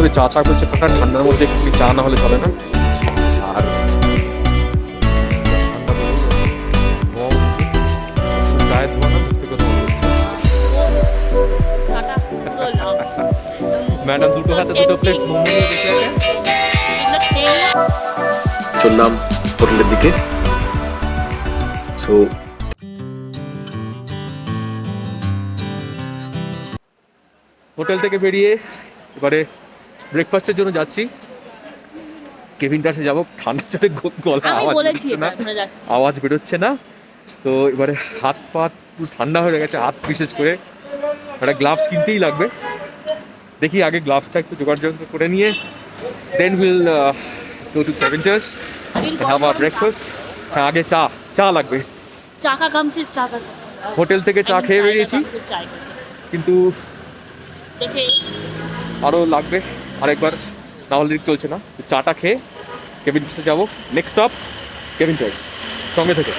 করে চা করছে, ঠান্ডার মধ্যে একটু চা না হলে চলে না। আর চায়ের ধোয়া না মুক্তি কথা মনে হচ্ছে। ম্যাডাম দুটো হাতে দুটো প্লেট মোমো নিয়ে বসে আছে। চললাম হোটেলের দিকে। সো হোটেল থেকে বেরিয়ে এবারে ব্রেকফাস্টের জন্য যাচ্ছি। কেভিন টাসে যাবো। ঠান্ডা চাটে গলা আওয়াজ বেরোচ্ছে না। তো এবারে হাত পা পুরো ঠান্ডা হয়ে গেছে, হাত বিশেষ করে একটা গ্লাভস কিনতেই লাগবে। দেখি আগে গ্লাভসটা একটু জোগাড় করে নিয়ে then we'll go to Keventers have our breakfast. হ্যাঁ, আগে চা লাগবে। হোটেল থেকে চা খেয়ে বেরিয়েছি, কিন্তু আরও লাগবে আরেকবার, না হলে চলছে না। তো চাটা খেয়ে কেভিন টাসে যাবো। নেক্সট স্টপ কেভিন টাস, সঙ্গে থেকে।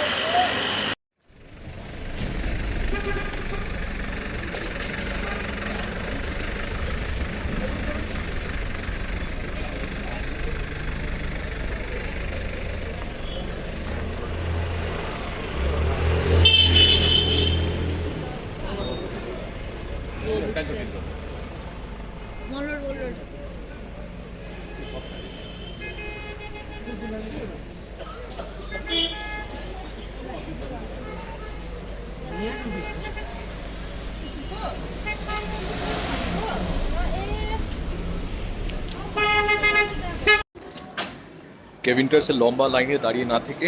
কেভিন টাসের লম্বা লাইনে দাঁড়িয়ে না থেকে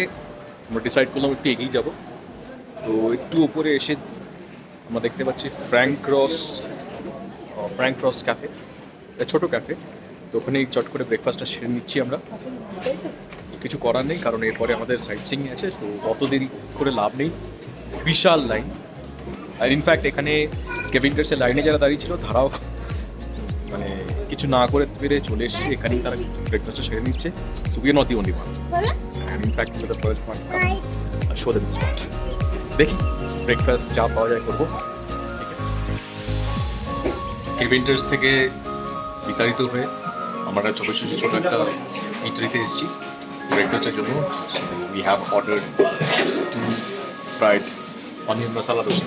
আমরা ডিসাইড করলাম একটু এগিয়ে যাব। তো একটু উপরে এসে আমরা দেখতে পাচ্ছি ফ্র্যাঙ্ক ক্রস ক্যাফে, ছোটো ক্যাফে। তো ওখানেই চট করে ব্রেকফাস্টটা সেরে নিচ্ছি আমরা। কিছু করার নেই, কারণ এরপরে আমাদের সাইট সিইং আছে, তো অত দেরি করে লাভ নেই। বিশাল লাইন। আর ইনফ্যাক্ট এখানে কেভিন টাসের লাইনে যারা দাঁড়িয়ে ছিল তারাও মানে কিছু না করে পেরে চলে এসেছে, এখানেই তারা ব্রেকফাস্টটা সেরে নিচ্ছে। So we are not the only one, and in fact the first one show them the spot. দেখি ব্রেকফাস্ট যা পাওয়া যায় করবো। কেভিন টাস থেকে বিতাড়িত হয়ে আমরা ছোটো একটা ইটারিতে এসেছি ব্রেকফাস্টের জন্য। We have order 2 fried onion masala dosa.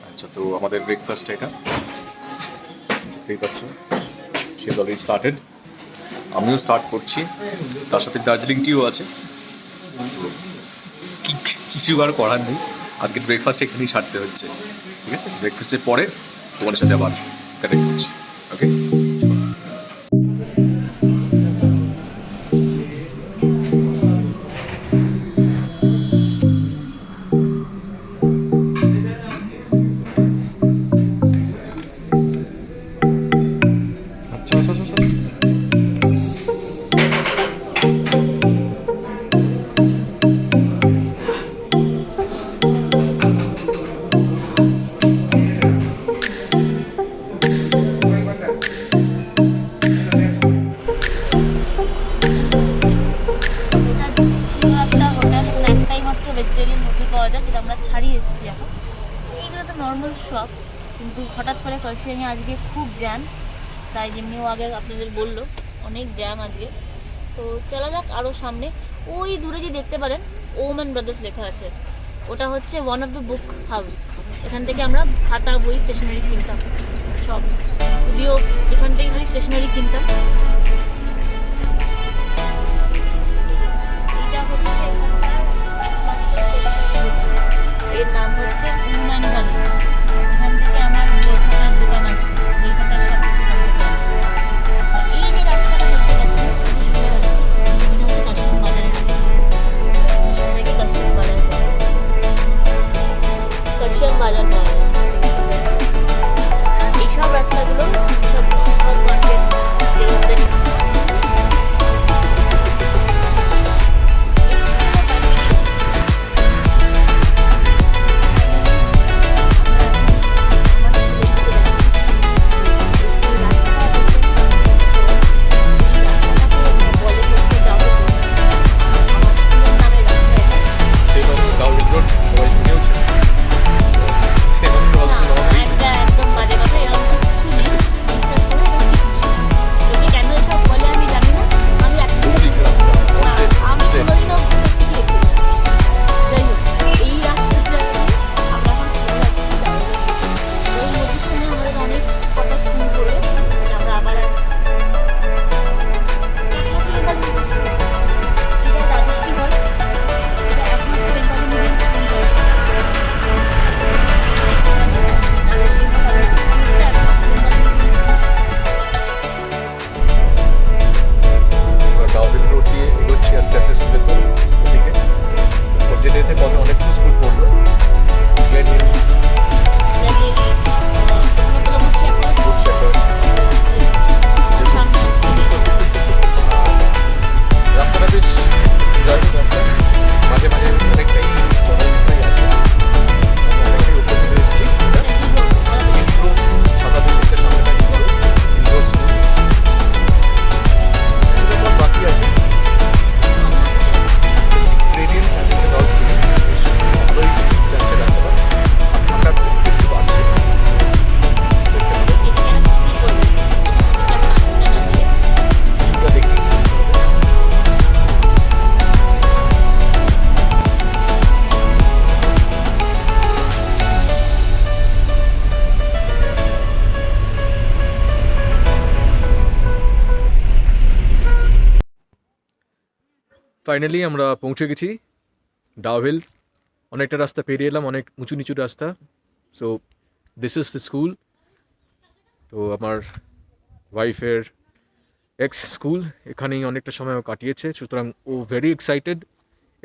আচ্ছা, তো আমাদের ব্রেকফাস্ট এটা দেখতেই পাচ্ছ, শি ইজ অলরেডি স্টার্টেড। আমিও স্টার্ট করছি, তার সাথে দার্জিলিং টিও আছে। কিছু আর করার নেই, আজকে ব্রেকফাস্ট এখানেই সারতে হচ্ছে। ঠিক আছে, ব্রেকফাস্টের পরে তোমাদের সাথে আবার কানেক্ট করছি। ওকে, শপ, কিন্তু হঠাৎ করে কালচিনি আজকে খুব জ্যাম, তাই যেমনিও আগে আপনাদের বললো অনেক জ্যাম আজকে। তো চলা যাক আরও সামনে। ওই দূরে যে দেখতে পারেন ওম্যান ব্রাদার্স লেখা আছে, ওটা হচ্ছে one of the book house. এখান থেকে আমরা খাতা বই স্টেশনারি কিনতাম সব, যদিও এখান থেকে খালি স্টেশনারি কিনতাম। এটা হচ্ছে এর নাম হচ্ছে ওম্যান ব্রাদার্স। এখান থেকে আমার বইখাতার দোকান আছে, বইখাতার সাথে এই যে রাস্তাটা দেখতে পাচ্ছি এটা হচ্ছে কাশিম বাজারের কাছে, কাশিম বাজার পাওয়া যায়। এইসব রাস্তাগুলো সব মার্কেট ফাইনালি আমরা পৌঁছে গেছি ডাউহিল। অনেকটা রাস্তা পেরিয়ে এলাম, অনেক উঁচু নিচু রাস্তা। So this is the school. তো আমার ওয়াইফের এক্স স্কুল, এখানেই অনেকটা সময় ও কাটিয়েছে, সুতরাং ও ভেরি এক্সাইটেড।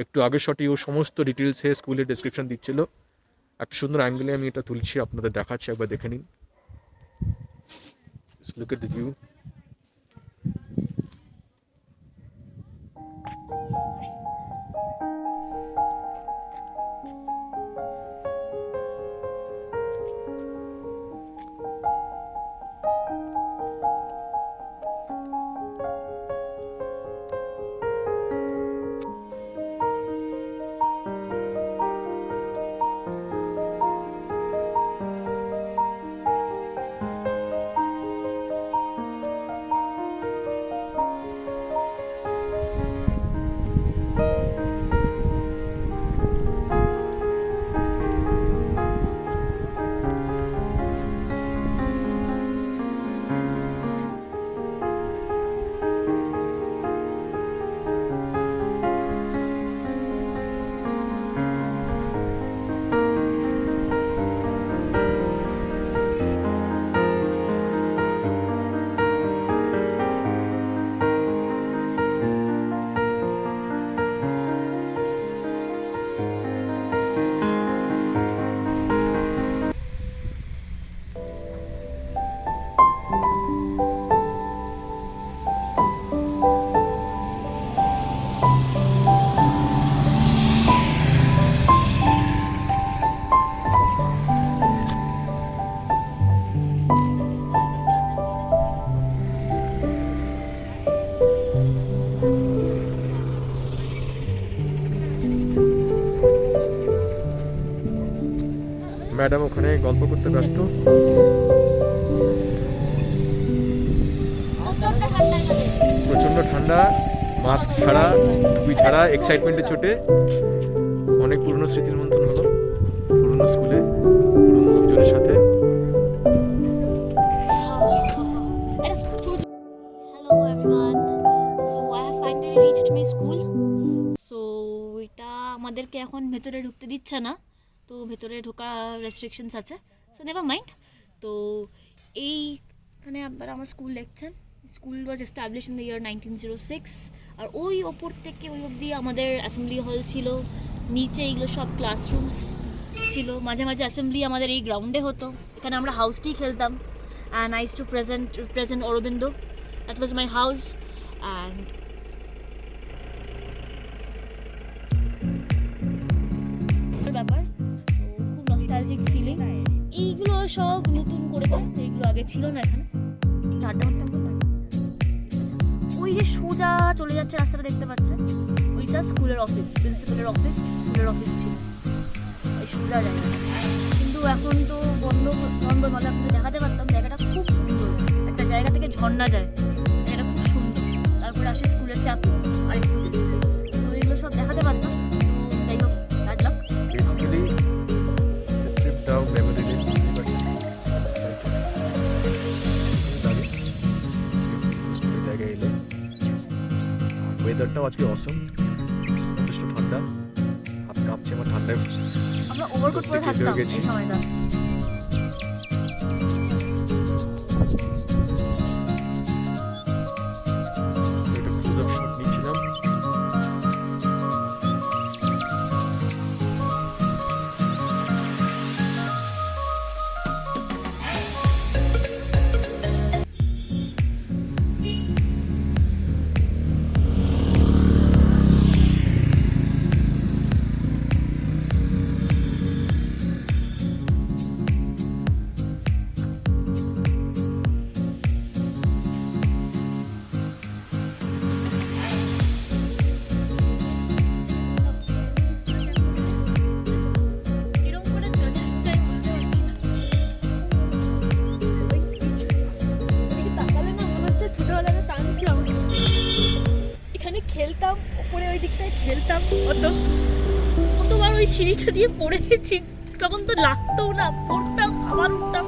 একটু আগের শটে ও সমস্ত ডিটেলসে স্কুলের ডেসক্রিপশন দিচ্ছিল। একটা সুন্দর অ্যাঙ্গেলে আমি এটা তুলছি, আপনাদের দেখাচ্ছি, একবার দেখে নিন। Just look at the view. Madam ওখানে গল্প করতে ব্যস্ত। প্রচন্ড ঠান্ডা, মাস্ক ছাড়া, টুপি ছাড়া, এক্সাইটমেন্টে ছোটে। অনেক পুরনো স্মৃতির মন্থন হলো পুরনো স্কুলে, পুরনো লোকজনের সাথে। Hello everyone, so I have finally reached my school. So এটা আমাদেরকে এখন ভেতরে ঢুকতে দিচ্ছে না, তো ভেতরে ঢোকা রেস্ট্রিকশনস আছে, সো নেভার মাইন্ড। তো এইখানে আপনারা আমার স্কুল দেখছেন। School was establish in the year 1906। আর ওই ওপর থেকে ওই অবধি আমাদের অ্যাসেম্বলি হল ছিল, নিচে এইগুলো সব ক্লাসরুমস ছিল। মাঝে মাঝে অ্যাসেম্বলি আমাদের এই গ্রাউন্ডে হতো, এখানে আমরা হাউসটি খেলতাম। And I use to present Aurobindo, that was my house. And ব্যাপার, তো খুব নস্টালজিক ফিলিং। এইগুলো সব নতুন করেছে, এইগুলো আগে ছিল না এখানে। এগুলো আড্ডা মারতাম বললাম। ওই যে সোজা চলে যাচ্ছে রাস্তাটা দেখতে পাচ্ছেন, ওইটা স্কুলের অফিস, প্রিন্সিপালের অফিস, স্কুলের অফিস ছিল এই সোজা জায়গা। কিন্তু এখন তো বন্ধ মানে আপনি দেখাতে পারতাম। জায়গাটা খুব সুন্দর, একটা জায়গা থেকে ঝর্ণা যায়, জায়গাটা খুব সুন্দর। তারপরে আসে স্কুলের চাকরি আর একটু, তো এগুলো সব দেখাতে পারতাম। তো যাই হোক, bad luck. Basically, the trip down memory lane. জায়গায় এলে ওয়েদারটাও আজকে অসম, যথেষ্ট ঠান্ডা, হাত কাঁপছে আমার ঠান্ডায়। আমরা ওভারকোট পরে থাকতাম এই সময়টা। একটা ক্লোজ আপ শট নিচ্ছিলাম। খেলতাম ওপরে, ওই দিকটায় খেলতাম, কতবার ওই সিঁড়িটা দিয়ে পড়ে গেছি। তখন তো লাগতো না, পড়তাম আবার উঠতাম।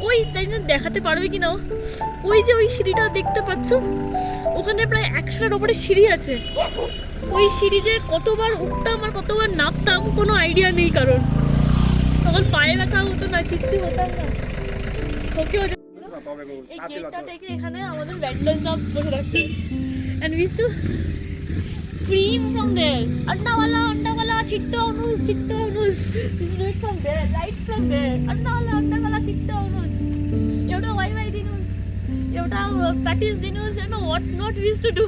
ওই তাই না, দেখাতে পারবে কি না, ওই যে ওই সিঁড়িটা দেখতে পাচ্ছ, ওখানে প্রায় 100টার ওপরে সিঁড়ি আছে। ওই সিরিজে কতবার উঠতাম আর কতবার নামতাম কোনো আইডিয়া নেই, কারণ তখন পায়ে ব্যথা হতো না, কিচ্ছু হতাম না। ওকে এই গেটটা থেকে এখানে আমাদের ব্যান্ডেজ সব বসে রাখতে, and we used to scream from there, अंडावाला छिट्टो अनुस, we used to do it from there, right from there, अंडावाला छिट्टो अनुस, एउटा वाई दिनुस, एउटा প্র্যাকটিস দিনুস, what not we used to do,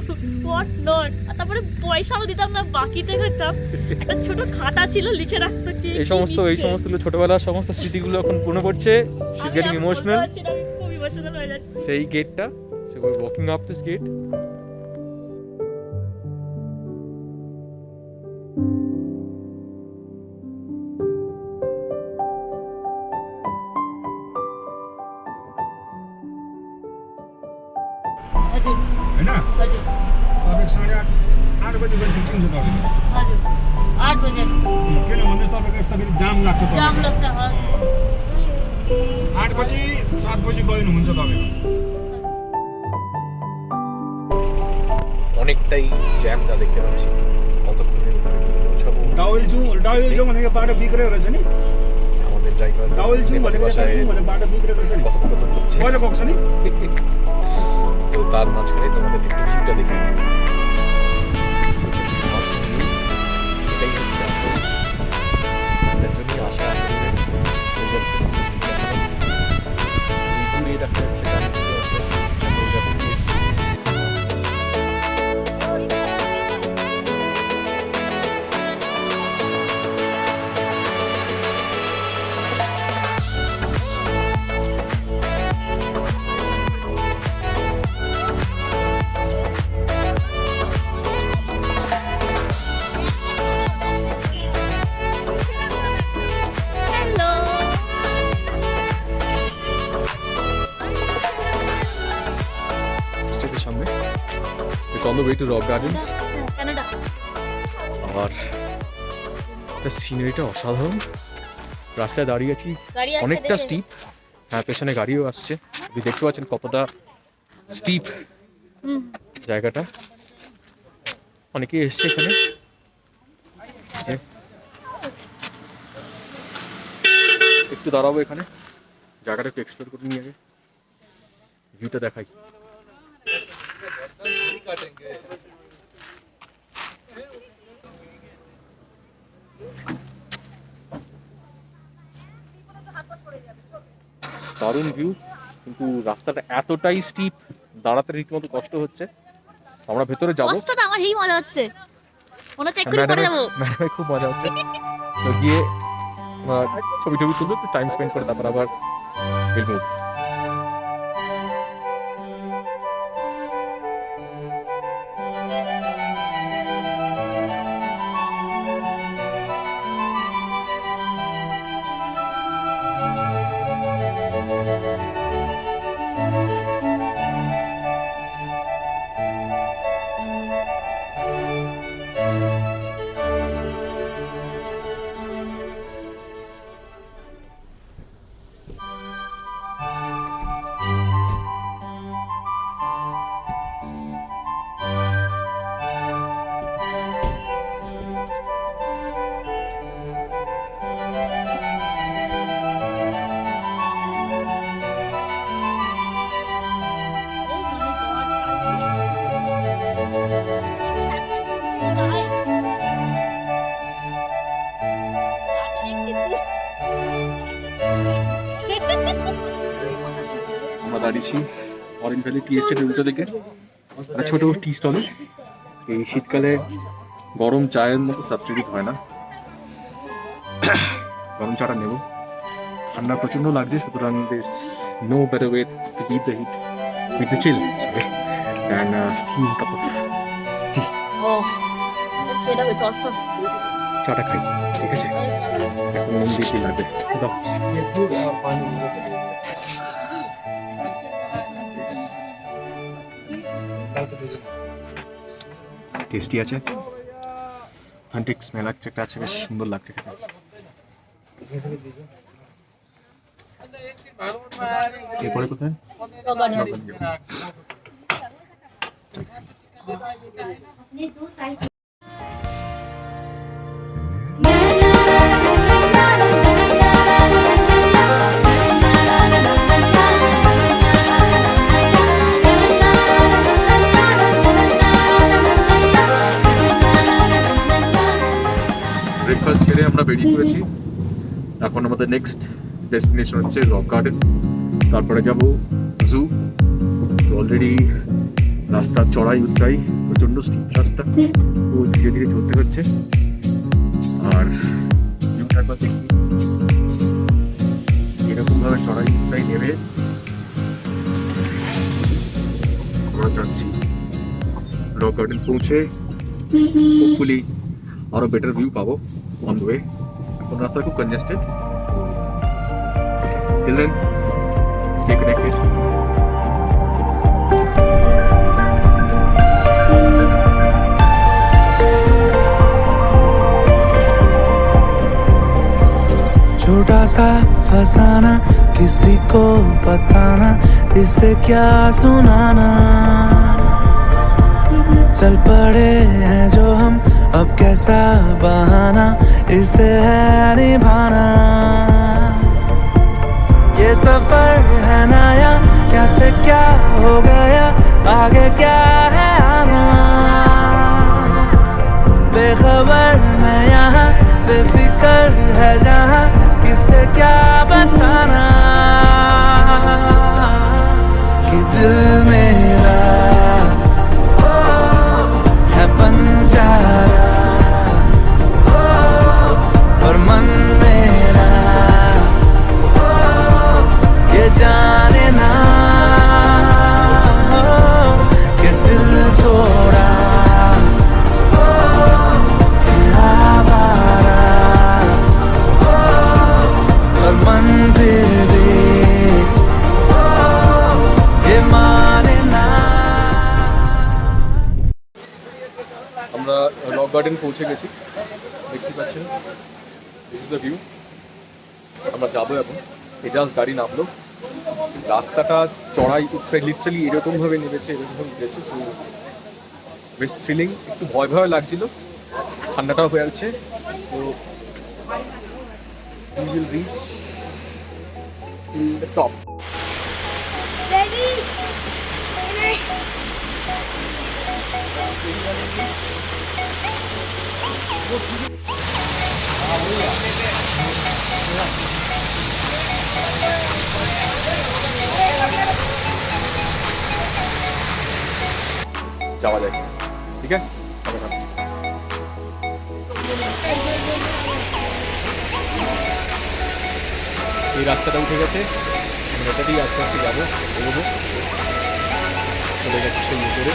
what not। আর তারপরে পয়সাও দিতাম না, বাকিতে করতাম, একটা ছোট খাতা ছিল, লিখে রাখতো কি এই সমস্ত ছোটবেলার সমস্ত স্মৃতিগুলো এখন মনে পড়ছে। She is getting emotional. খুব ইমোশনাল হয়ে যাচ্ছে। সেই গেটটা, so we are walking up this gate. हजुर है ना? हजुर तपाईँ 8:30 बजी गएर पुग्नुहुन्छ तपाईँ। हजुर 8 बजे जस्तो किन भन्दा तपाईँको यस्तो फेरि जाम लाग्छ तपाईँ। जाम लाग्छ। हजुर 8 बजी 7 बजी गइनुहुन्छ तपाईँ। অনেকটাই জ্যাম যা দেখতে পাচ্ছি। কতক্ষণে পৌঁছাবো? डाउल जाउँ भनेको बाटो बिग्रेको रहेछ नि। আমাদের ড্রাইভার डाउल जाउँ भनेको बाटो बिग्रेको रहेछ नि। কথোপকথন করছে। कहिले गएको छ नि? তো তার মাঝখানে তোমাদের একটু ভিউটা দেখে নিই। এটাই হচ্ছে আসল। এটার জন্যই আশা আমাদের দূরে দেখা যাচ্ছে গাড়িগুলো আছে, সামনে যাচ্ছে বেশ। হ্যালো স্টেটের সামনে it's on the way to Rock Gardens. Canada. আর সিনারিটা অসাধারণ। রাস্তায় দাঁড়িয়ে আছি, গাড়ি আসছে অনেকটা দেখে। স্টিপ। হ্যাঁ, পেছনে গাড়িও আসছে। আপনি দেখতে পাচ্ছেন কতটা স্টিপ হুম জায়গাটা। অনেকেই এসছে এখানে। যে একটু দাঁড়াবো এখানে, জায়গাটা একটু এক্সপ্লোর করে নিয়ে আগে, ভিউটা দেখাই। দারুণ ভিউ, কিন্তু রাস্তাটা এতটাই স্টিপ, দাঁড়াতে রীতিমতো কষ্ট হচ্ছে। আমরা ভেতরে যাবো। কষ্টটা আমার এই মজা হচ্ছে, মনে হচ্ছে এক্ষুনি পড়ে যাবো। ম্যাডামের খুব মজা হচ্ছে। তো গিয়ে ছবি তুলবো, একটু টাইম স্পেন্ড করে তারপর আবার we'll move. আমরা দাঁড়িয়েছি অরেঞ্জ ভ্যালি টি এস্টেটের উল্টো দিকে, একটা ছোট টি স্টলে। এই শীতকালে গরম চায়ের মতো সাবস্টিটিউট হয় না। গরম চাটা নেব, ঠান্ডা প্রচন্ড লাগছে, সুতরাং this no better way to beat the heat with the chill and steam cup of tea. ও এটা হচ্ছে অসম। চাটা খাই, ঠিক আছে? এখন নুন দিয়ে লাগবে, দাও। টেস্টি আছে, অথেন্টিক স্মেল একটা আছে, বেশ সুন্দর লাগছে খেতে। এরপরে কোথায়? করেছি। এখন আমাদের নেক্সট ডেস্টিনেশন হচ্ছে রক গার্ডেন, তারপরে যাব জু। অলরেডি রাস্তা চড়াই উৎরাই, প্রচণ্ড স্টিপ রাস্তা, তো ধীরে ধীরে চলতে হচ্ছে। আর ভিউটার পর দেখি এরকমভাবে চড়াই উৎরাই নেমে আমরা যাচ্ছি রক গার্ডেন পৌঁছে হোপফুলি আরো বেটার ভিউ পাবো অন দ্য ওয়ে। এখন রাস্তা খুব congested, till then stay connected. छोटा सा फसाना, किसी को बताना, इसे क्या सुनाना। चल पड़े हैं जो हम, अब कैसा बहाना इसे है निभाना। ये सफर है नया, कैसे क्या हो गया, आगे क्या है आना। बेखबर मैं यहाँ, बेफिक्र है जहाँ, किसे क्या बताना कि दिल मेरा है बंजारा और मन मेरा ये जाने ना कि दिल थोड़ा है आवारा और मन फिर भी ये माने ना। আমরা রক গার্ডেন পৌঁছে গেছি, দেখতে পাচ্ছেন দিস ইজ দ্য ভিউ। আমরা যাবো এখন, এজাজ গাড়ি নামলো, রাস্তাটা চড়াই উৎরাই লিটারালি এরকমভাবে নেমেছে, এরকমভাবে উঠেছে। সো বেশ থ্রিলিং, একটু ভয় ভয় লাগছিল, ঠান্ডাটাও হয়ে আছে। তো we will reach till the top. যাওয়া যায়, ঠিক আছে? এই রাস্তাটা উঠে গেছে, আমরা এটা দিয়ে আস্তে আস্তে যাবো, এগোবো, চলে গেছে সেই উপরে।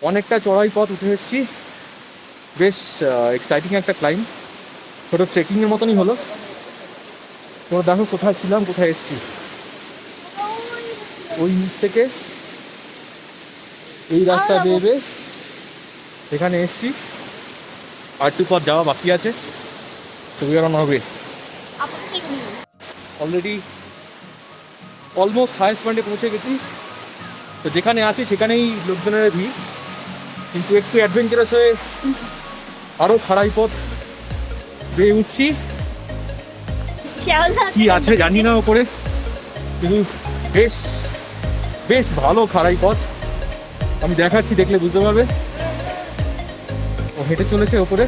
অনেকটা চড়াই পথ উঠে এসেছি, বেশ এক্সাইটিং একটা ক্লাইম, ছোটো ট্রেকিংয়ের মতনই হলো। তোমরা দেখো কোথায় ছিলাম, কোথায় এসেছি। ওই নিচ থেকে এই রাস্তা বেয়ে এখানে এসেছি, আর একটু পথ যাওয়া বাকি আছে। সুবিধার হবে অলরেডি অলমোস্ট হাইয়েস্ট পয়েন্টে পৌঁছে গেছি। তো যেখানে আছি সেখানেই লোকজনের ভিড়, কিন্তু একটু অ্যাডভেঞ্চারাস হয়ে আরও খাড়াই পথ বেয়ে উঠছি। কি আছে জানি না ওপরে, কিন্তু বেশ বেশ ভালো খাড়াই পথ। আমি দেখাচ্ছি, দেখলে বুঝতে পারবে। ও হেঁটে চলেছে ওপরে,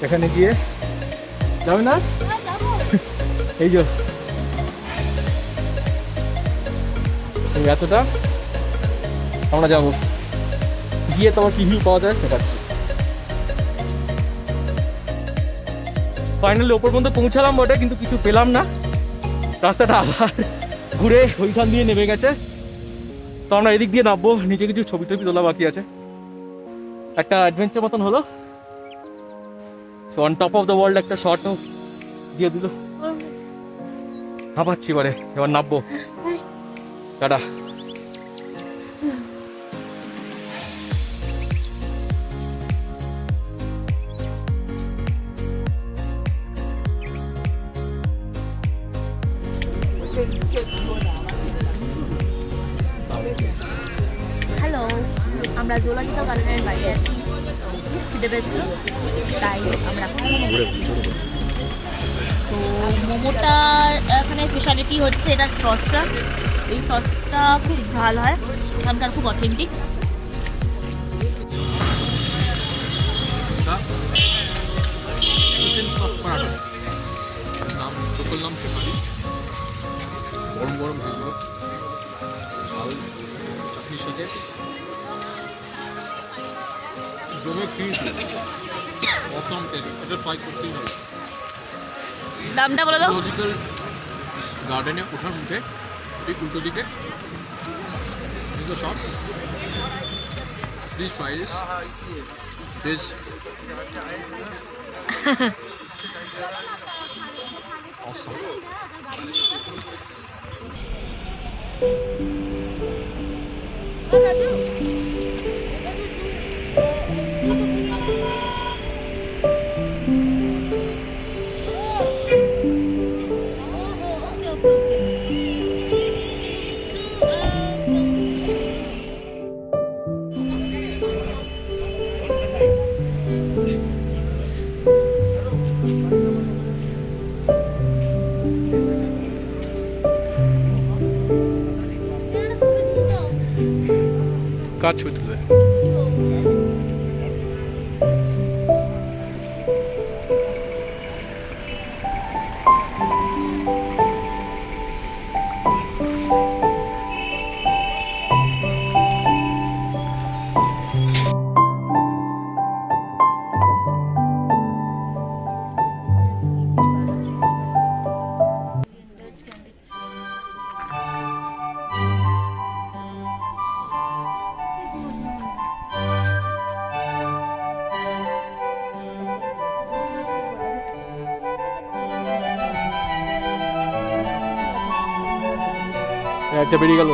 এখানে গিয়ে যাবে না, এই যে এতটা আমরা যাবো, গিয়ে তোমার কি ভিউ পাওয়া যায় দেখাচ্ছি। ফাইনালি ওপর পর্যন্ত পৌঁছালাম বটে, কিন্তু কিছু পেলাম না, রাস্তাটা আবার ঘুরে ওইখান দিয়ে নেমে গেছে। তো আমরা এদিক দিয়ে নামবো, নিচে কিছু ছবি টবি তোলা বাকি আছে। একটা অ্যাডভেঞ্চার মতন হলো। So on top of the world একটা শর্টও দিয়ে দিল। হাঁপাচ্ছি এবারে, এবার নামবো। টাটা। হ্যালো, আমরা জোলাজিকা গার্ডেনের বাইরে আছি। খিদে পেয়েছিল তাই আমরা মোমো খেয়েছি। তো মোমোটার এখানে স্পেশালিটি হচ্ছে এটার সসটা। এই সসটা খুব ঝাল হয়, এখানকার খুব অথেন্টিক। চিকেন স্টক পরাঠা, নাম লোকাল নাম শেফালি। গরম গরম হয়ে ঝাল চাটনির সাথে জমে খেয়েছি। অসম টেস্ট, এটা ট্রাই করতেই হবে। দামটা বলে দাও। লজিক্যাল গার্ডেনে ওঠার মুখে ঠিক উল্টো দিকে shop. Please try this, please. Awesome. কাজ ছবি তুলবে। একটা বেরিয়ে গেল।